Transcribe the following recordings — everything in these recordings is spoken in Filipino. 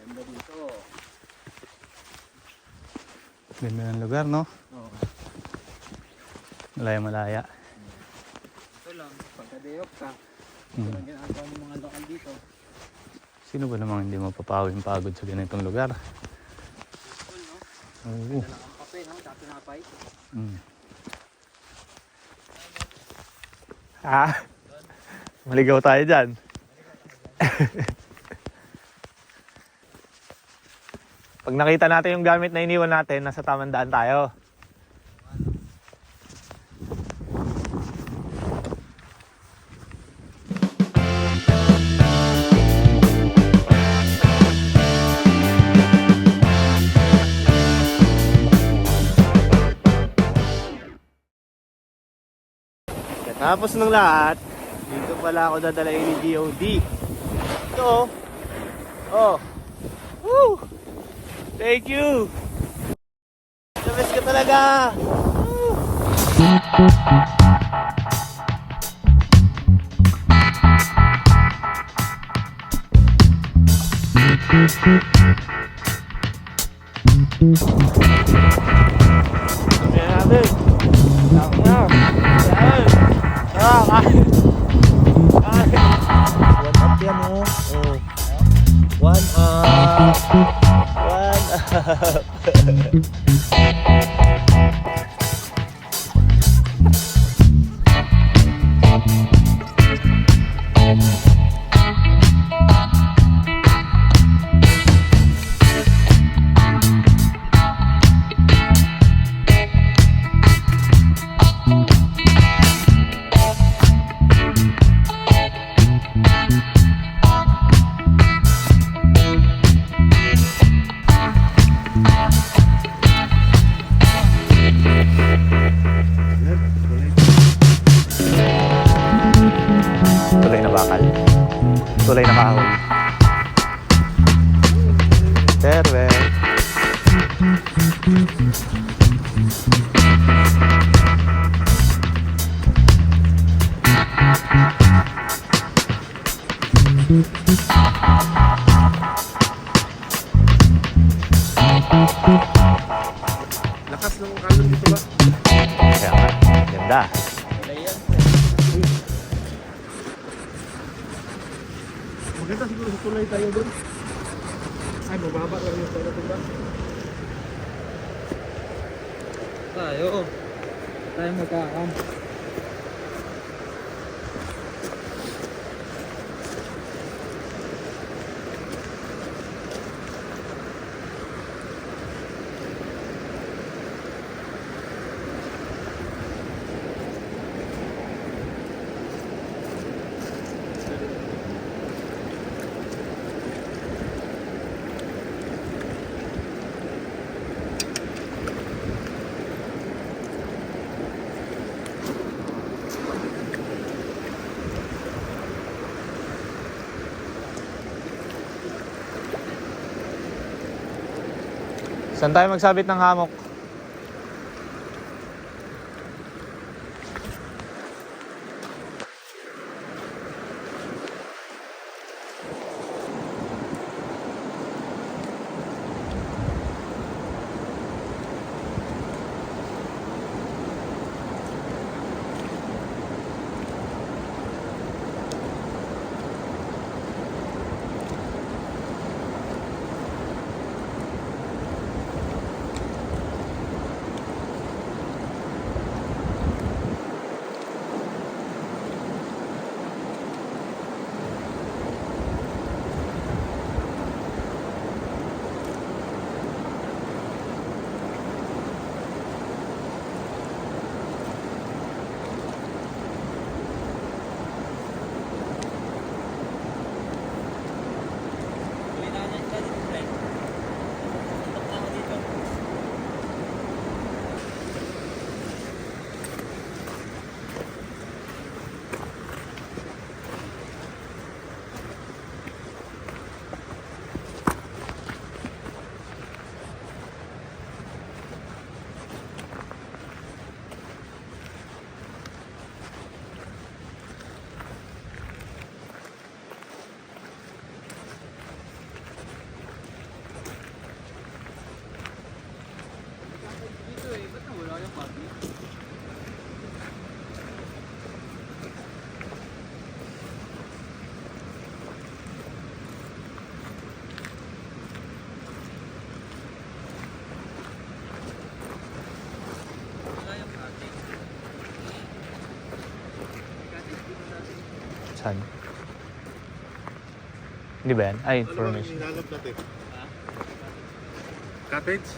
Ganda dito. Ganda ng lugar, no? Oo. Malaya-malaya. Ito lang, pagka-day off ka, ito Hmm. lang ginagawa ng mga lokal dito. Sino ba namang hindi mapapawing pagod sa ganitong lugar? Cool, no? Oo. Dala kang kape, no? Tsaka tinapay. Mm. Ah, maligaw tayo dyan. Pag nakita natin yung gamit na iniwan natin, nasa tamang daan tayo. Tapos ng lahat, dito pala ako dadalayin ni DOD. Ito. Oh. Woo! Thank you. Namiss ka talaga. Woo! Ayan natin. Tama na. Ayan. Kain. One up yan, oh. Oh. One up. One up. Tulay na bakal. Tulay na kahoy. Perfect. Lakas ng kalon dito ba? Kaya nga. Ganda. Ayan. Maganda siguro sa tulay tayo doon. Ay, mababa lang yung tulay doon ba? Tayo. Tayo magkakam. Saan tayo magsabit ng hamok? Saan? Hindi ba yan? Ay, Ano ba information. hinahanap natin? Cottage?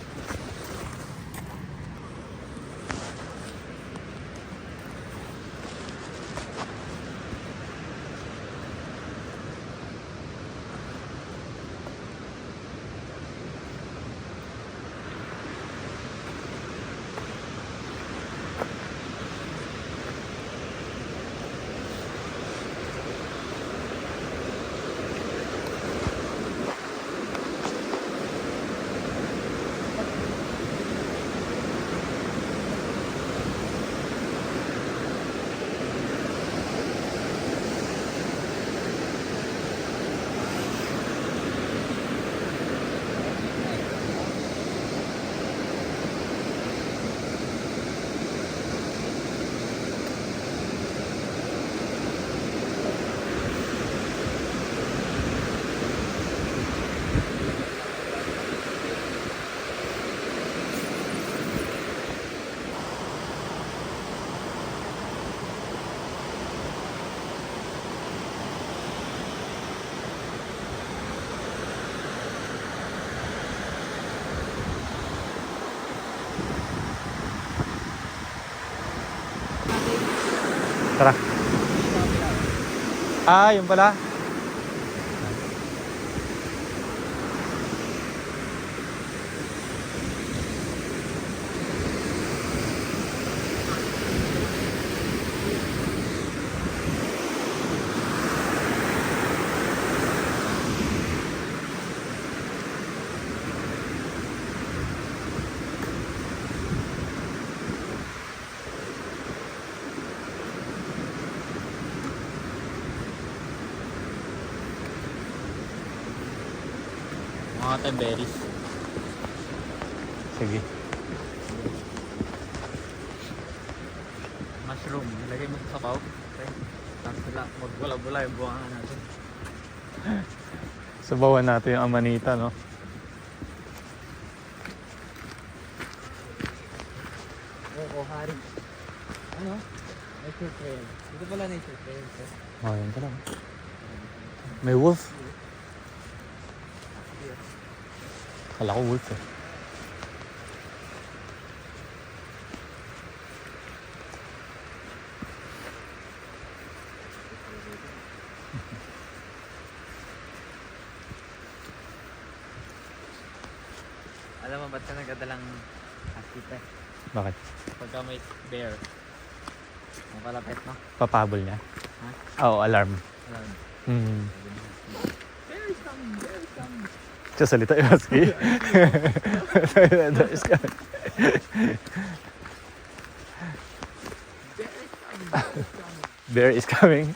Tara. Ah, yun pala. Mga temberis. Sige. Mushroom. Ilagay mo sa sabaw. Okay. Tapos sila. Magbula-bula yung buwangan natin. Sabawan natin yung amanita, no? Oo, hari. Ano? Nature trail. Dito pala nature trail. Oh, yun pala. May wolf. Kala ko wolf eh. Alam mo ba't ka nagdadalang husky? Bakit? Pagka may bear. Ang palapit, no? Papabol niya? Ha? Oo, alarm. Alam. Hmm. Bear is coming! Bear is coming! Siya salita yung husky. There is coming. Bear is coming! Bear is coming! Bear is coming.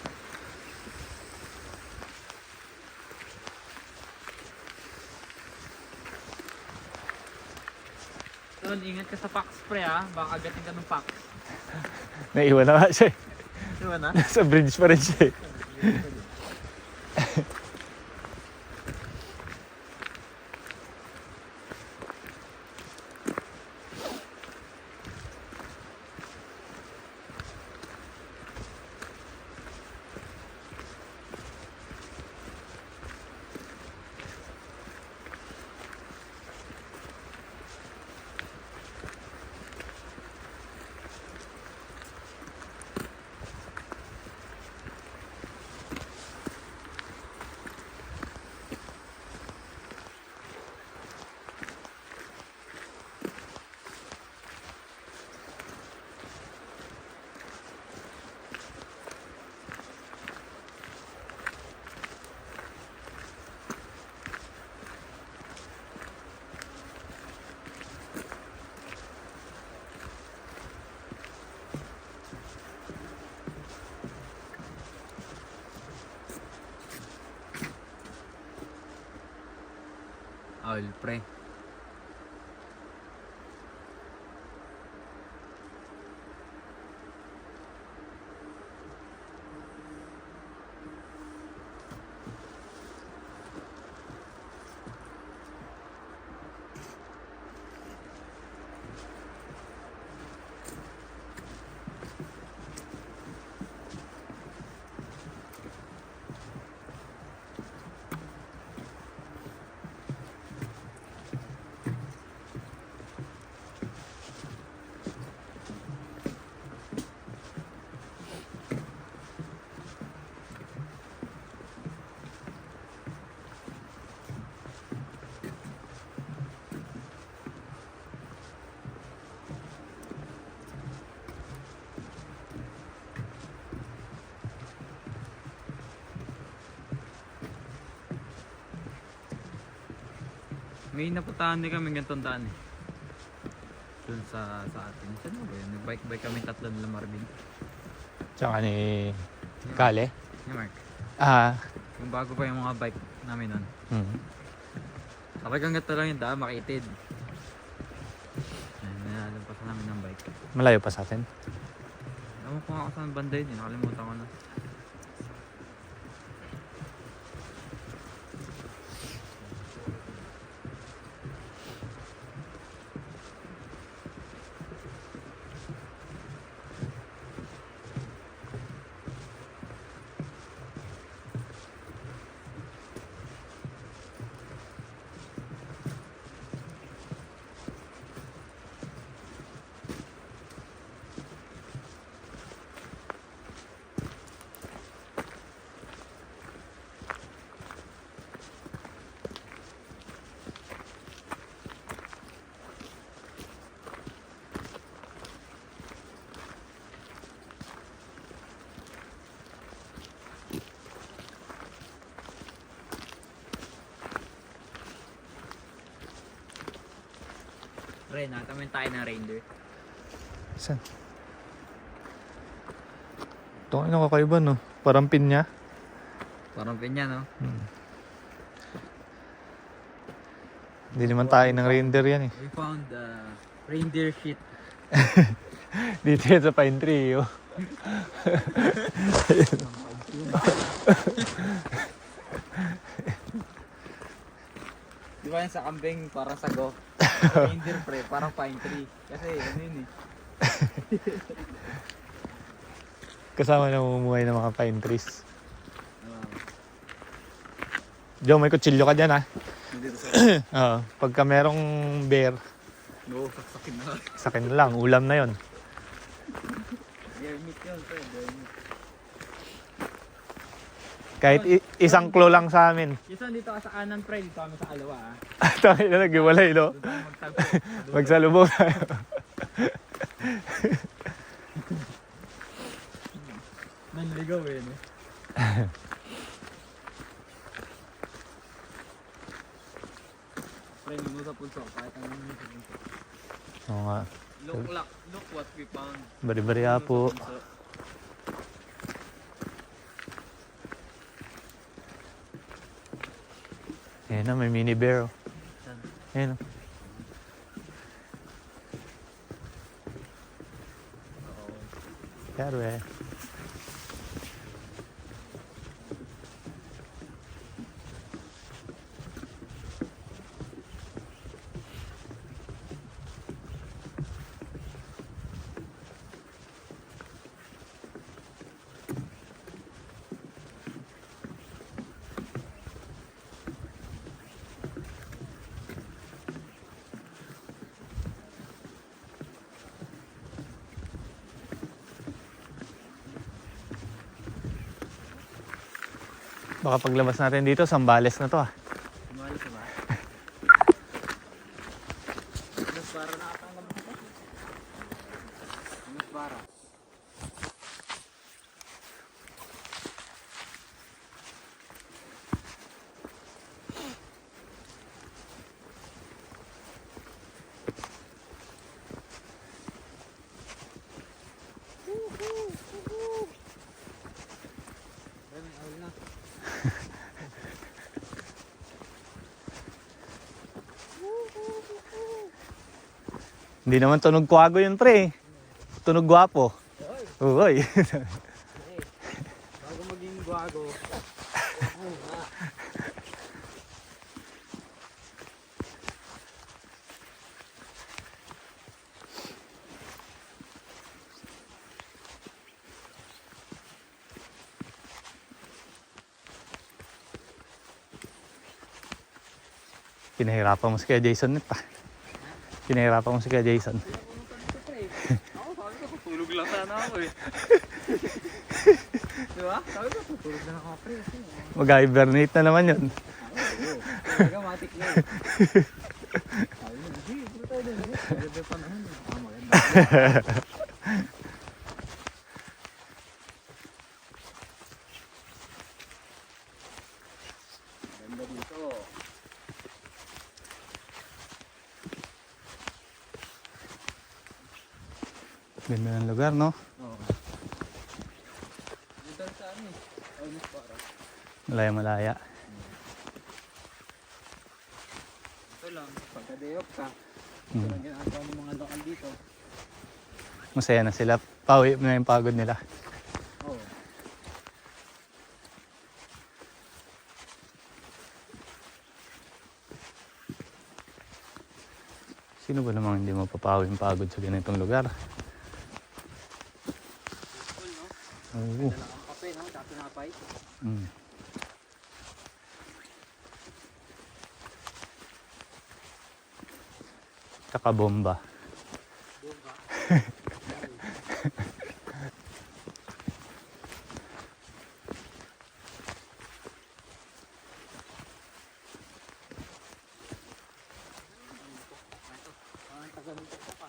Ton, ingat ka sa fox spray ha. Baka agatin ka ng fox. Naiwan na nga siya eh. Diba na? Nasa bridge pa rin siya eh. Oil pre. May napuntahan din kami gantong daan eh. Dun sa atin. Saan mo ba yun? Nag-bike kami tatlo nila Marvin. Tsaka ni Kale. Ni Mark. Ah. Yung bago pa yung mga bike namin nun. Talagang ganito lang yung daan, makitid. Ayan, nalampasan namin ng bike. Malayo pa sa atin. Ewan ko nga ako saan banda yun, nakalimutan ko na. Pre, natamin tayo ng reindeer. Saan? Ito ay nakakaiba no. Parang pinya. Parang pinya, no? Hindi naman tayo ng reindeer yan eh. We found reindeer shit. Dito yan sa pine tree oh. Di ba yan sa kambing parang sago? Reindeer pre, parang pine tree. Kasi ano yun eh. Kasama na mamumuhay ng mga pine trees. Joe, may kutsilyo ka dyan ah. Oo, pagka merong bear, No, saksakin na. sa akin lang, ulam na yon. Bear meat yun pre, bear meat. Kahit isang claw lang sa amin. Yung dito ka sa kanan pre, dito kami sa alawa ah. Tayo na naghiwalay no. Doon tayo magtagpo. Magsalubong tayo. Nanligaw eh no. Pre, nuno sa pulso, kahit ang nuno sa pulso. Oo nga. Look what we found. Bari-bari po. Ayan na, may mini bear oh. Ayan oh. Pero eh. Baka paglabas natin dito, Sambales na to ah. Sumali ka ba? Mas para na ata ang labas ito. Mas para. Hindi naman tunog kwago yun pre. Tunog gwapo. Uy. Bago maging gwago. Pinahirapan mo si Kuya Jason nito ah. Pinahirapan mo si Kuya Jason. Ako sabi ko, tutulog lang sana ako eh. Diba? Sabi ko, tutulog lang ako pre. Mag-hibernate na naman yun. Oo. Talaga matik na eh. Sabi mo, hindi, ito tayo din. Maganda yung panahon. Maganda. Maganda dito. Ganda ng lugar, no? Oo. Ito sa ano eh. Almost para. Malaya-malaya. Ito lang. Pagka day off ka. Ito Mm. lang ginagawa ng mga lokal dito. Masaya na sila. Pauwi na yung pagod nila. Oo. Sino ba namang hindi mapapawi yung pagod sa ganitong lugar? Cool, no? Oo. Dala kang kape, no? Tsaka pinapay. Mm. Tsaka bomba. Bomba. Ang tagal nito pa.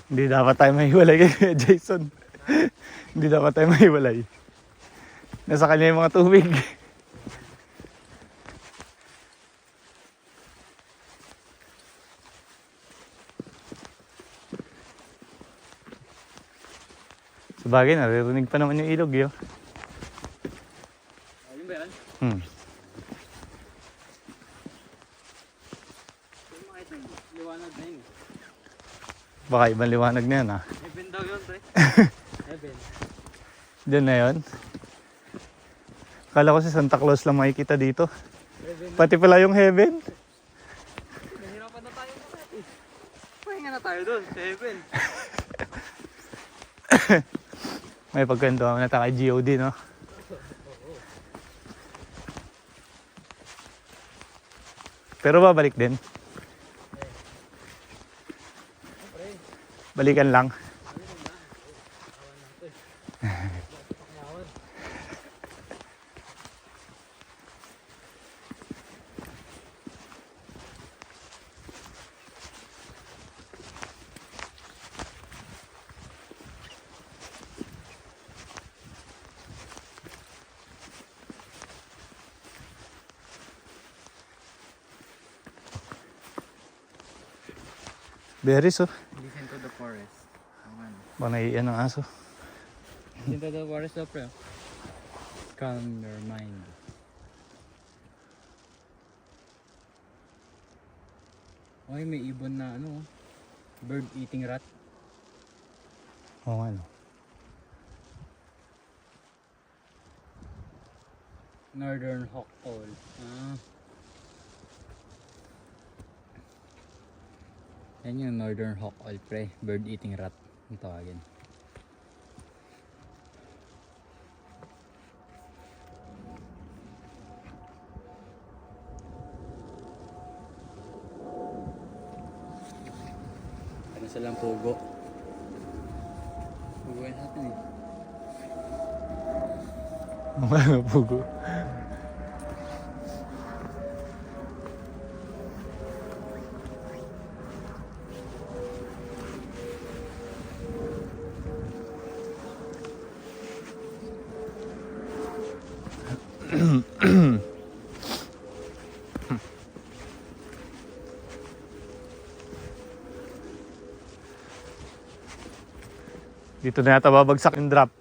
Hindi dapat tayo mahiwalay kay Jason. Hindi dapat tayo mahiwalay. Nasa kanya yung mga tubig. Sabagay, naririnig pa naman yung ilog yun. Ayun ba yan? Hmm. Yung mga ito, liwanag na yun. Baka ibang liwanag na yan, ah. Heaven daw yun, pre. Heaven. Diyan na yun. Akala ko si Santa Claus lang makikita dito. Heaven. Pati pala yung heaven. Nahirapan na tayo makati. Pahinga na tayo doon, sa heaven. May pagkwentuhan na tayo kay GOD, no? Pero babalik din. Pre, Balikan lang. ano yun ba? Awan lang to eh. Pakyawan. Berries, oh. Listen to the forest. Awan. Baka naiiyan ng aso. Listen to the forest daw, pre. Calm your mind. Ay, may ibon na ano, bird eating rat. Oo nga, no? Northern hawk owl. Ah. Yan yung northern hawk owl, pre. Bird eating rat. Ang tawagin. Ano silang pugo? Pugo yan natin eh. Mga pugo. Dito na yata babagsak yung drop.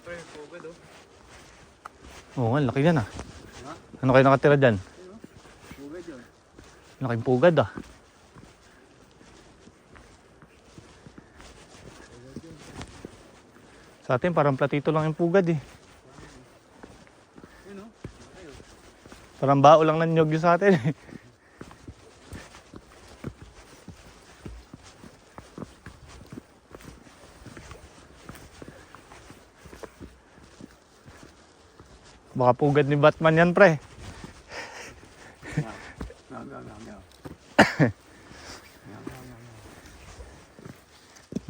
Pre, pugad oh. Oo nga, laki yan, ah. Ha? Ano kayo nakatira dyan? Pugad yun. Laking pugad, ah. Sa atin, parang platito lang yung pugad, eh. Yun oh. Ayun. Parang bao lang ng nyog yung sa atin, eh. Baka pugad ni Batman yan, pre.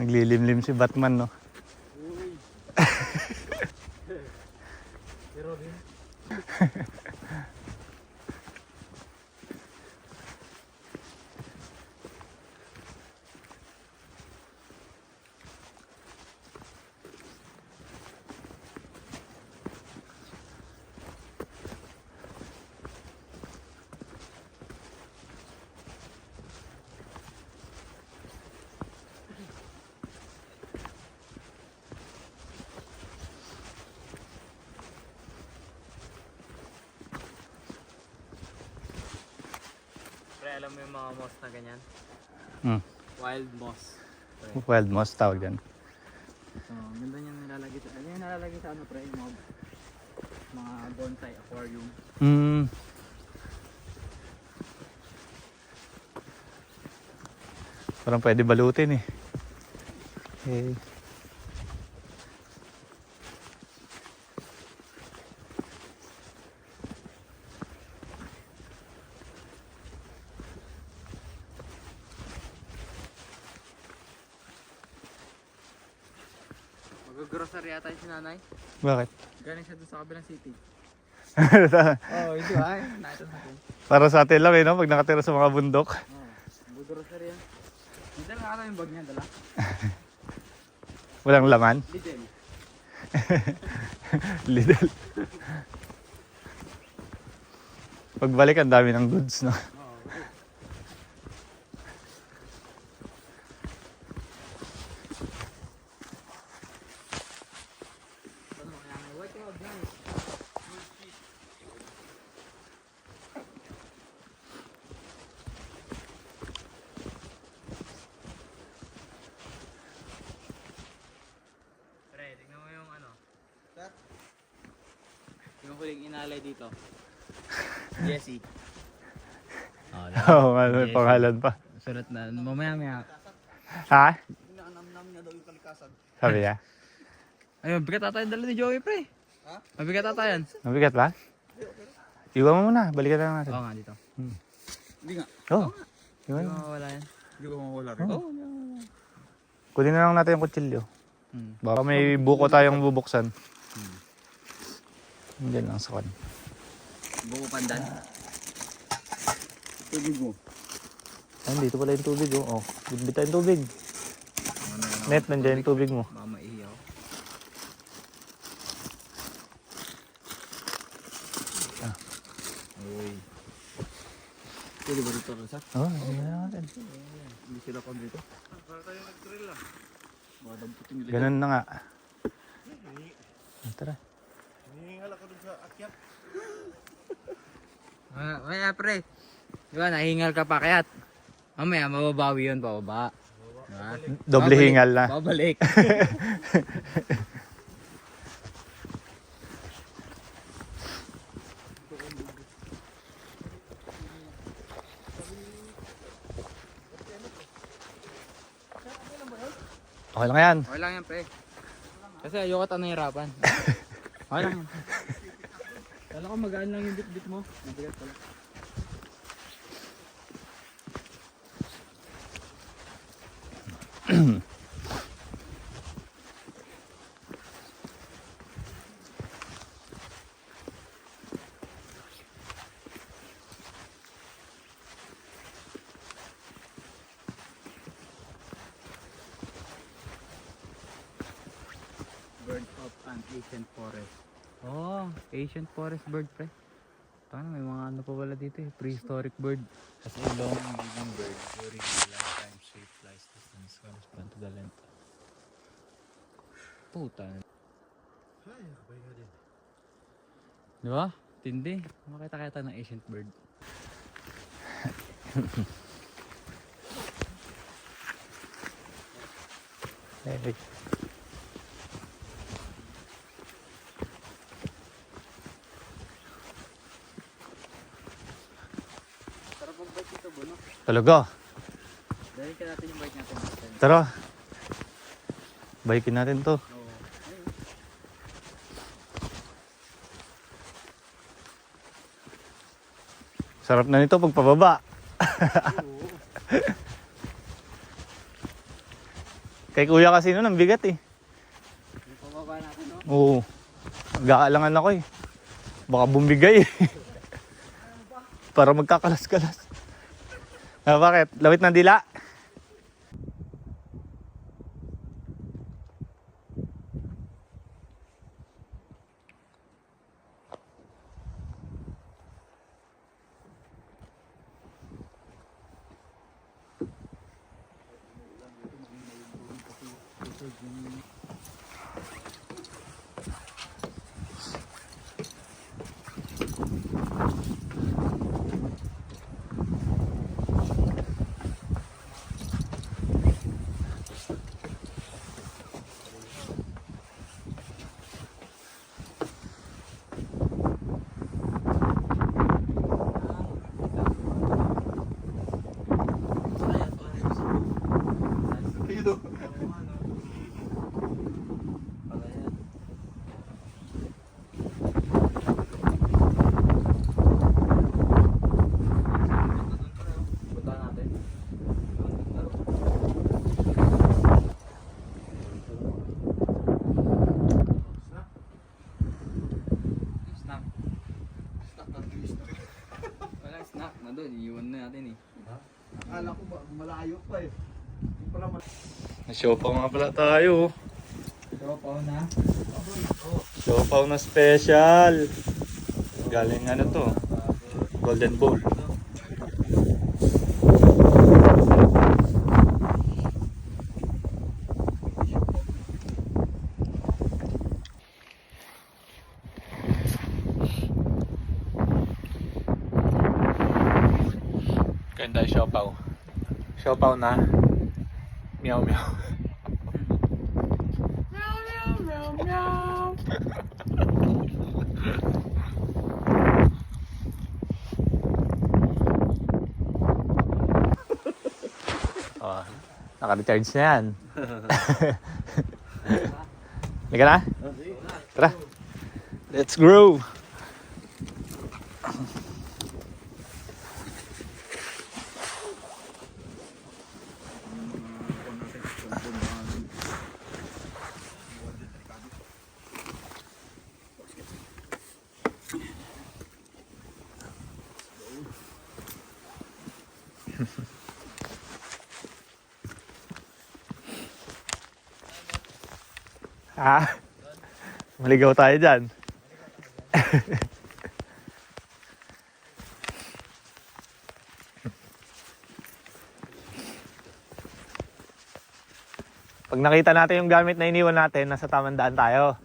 Naglilimlim si Batman, no? Pero rin. Pre, alam mo yung mga moss na ganyan? Wild moss. Pre. Wild moss tawag yan. So, ganda niya nilalagay sa, ano yung nilalagay sa ano pre, yung mga bonsai aquarium. Parang pwede balutin eh. Okay. Mag-grocery yata yung si nanay. Bakit? Galing siya dun sa kabilang city. Oo, hindi ba? Nakita natin. Para sa atin lang eh, no? Pag nakatira sa mga bundok. Oo, mag-grocery yan. Hindi lang ata yung bag niya, dala. Walang laman. Lidl. Lidl. Pagbalik ang dami ng goods, no? Oo. Ano kaya may white cloud, nice. Pre, tignan mo yung ano. Yung huling inalay dito. Jesse. Oh, Oo, may pangalan pa. sulat na. Mamaya. Ha? Inaanam-nam niya daw yung kalikasan. Sabi niya? Ay, mabigat ata yung dala ni Joey, pre. Ha? Mabigat ata yan. Mabigat ba? Iwan mo muna, balikan na lang natin. Oo nga, dito. Hindi nga. Oo. Hindi Iwan. ko mawawala yan. Hindi ko mawala rin. Oo. Kunin na lang natin yung kutsilyo. Baka may buko tayong bubuksan. Diyan lang sa kan. Buko pandan. Tubig mo. Ay, dito pala yung tubig, oh. Oh, bitbit tayong tubig. Net, nandiyan yung tubig mo. Baka maihiyaw. Uy. Pwede ba dito ka sa? Oo, hindi na natin. Hindi sila kung dito. Para tayo nag-drill lang. Baka damputin nila. Ganun na nga. Tara. Hinihingal ako dun sa akyat. Maya pre. Diba, nahingal ka pa kaya't. Mamaya, mababawi yun, pababa. Diba? Doble Babalik. hingal na. Babalik. Okay lang yan. Okay lang yan, pre. Kasi ayoko ito nahirapan. Okay lang yan. Kala ko magaan lang yung bit-bit mo. Mabigat pala. Bird of an ancient forest. Oh, ancient forest bird, pre. Paano may mga ano pa pala dito eh, prehistoric bird. As a long living bird, during the lifetime shape flies distance correspond to the length. Puta. Ay, nakabay nga din. Di ba? Tindi. Makita kaya tayo ng ancient bird. Okay. Sarap mag-bike ito, Bono. Talaga. Dahil ka natin yung bike natin. Tara. Baikin natin to. Oo. Sarap na nito pag pababa. Kay kuya kasi noon, ang bigat eh. Yung pababa natin, no? Oo. Nag-aalangan ako eh. Baka bumigay eh. Para magkakalas-kalas. Ah, bakit? Lawit ng dila? Punta natin. Snack. Walang snack na doon. Iiwan na natin eh. Akala ko malayo pa eh. Hindi pala Siopaw nga pala tayo. Tropaw na. Siopaw na special. Galing ano to? Golden Bowl. Ganda siopaw. Siopaw na. Meow meow. Oh, naka-recharge na yan. Liga na? Tara. Let's grow. Ah, maligaw tayo dyan. Pag nakita natin yung gamit na iniwan natin, nasa tamang daan tayo.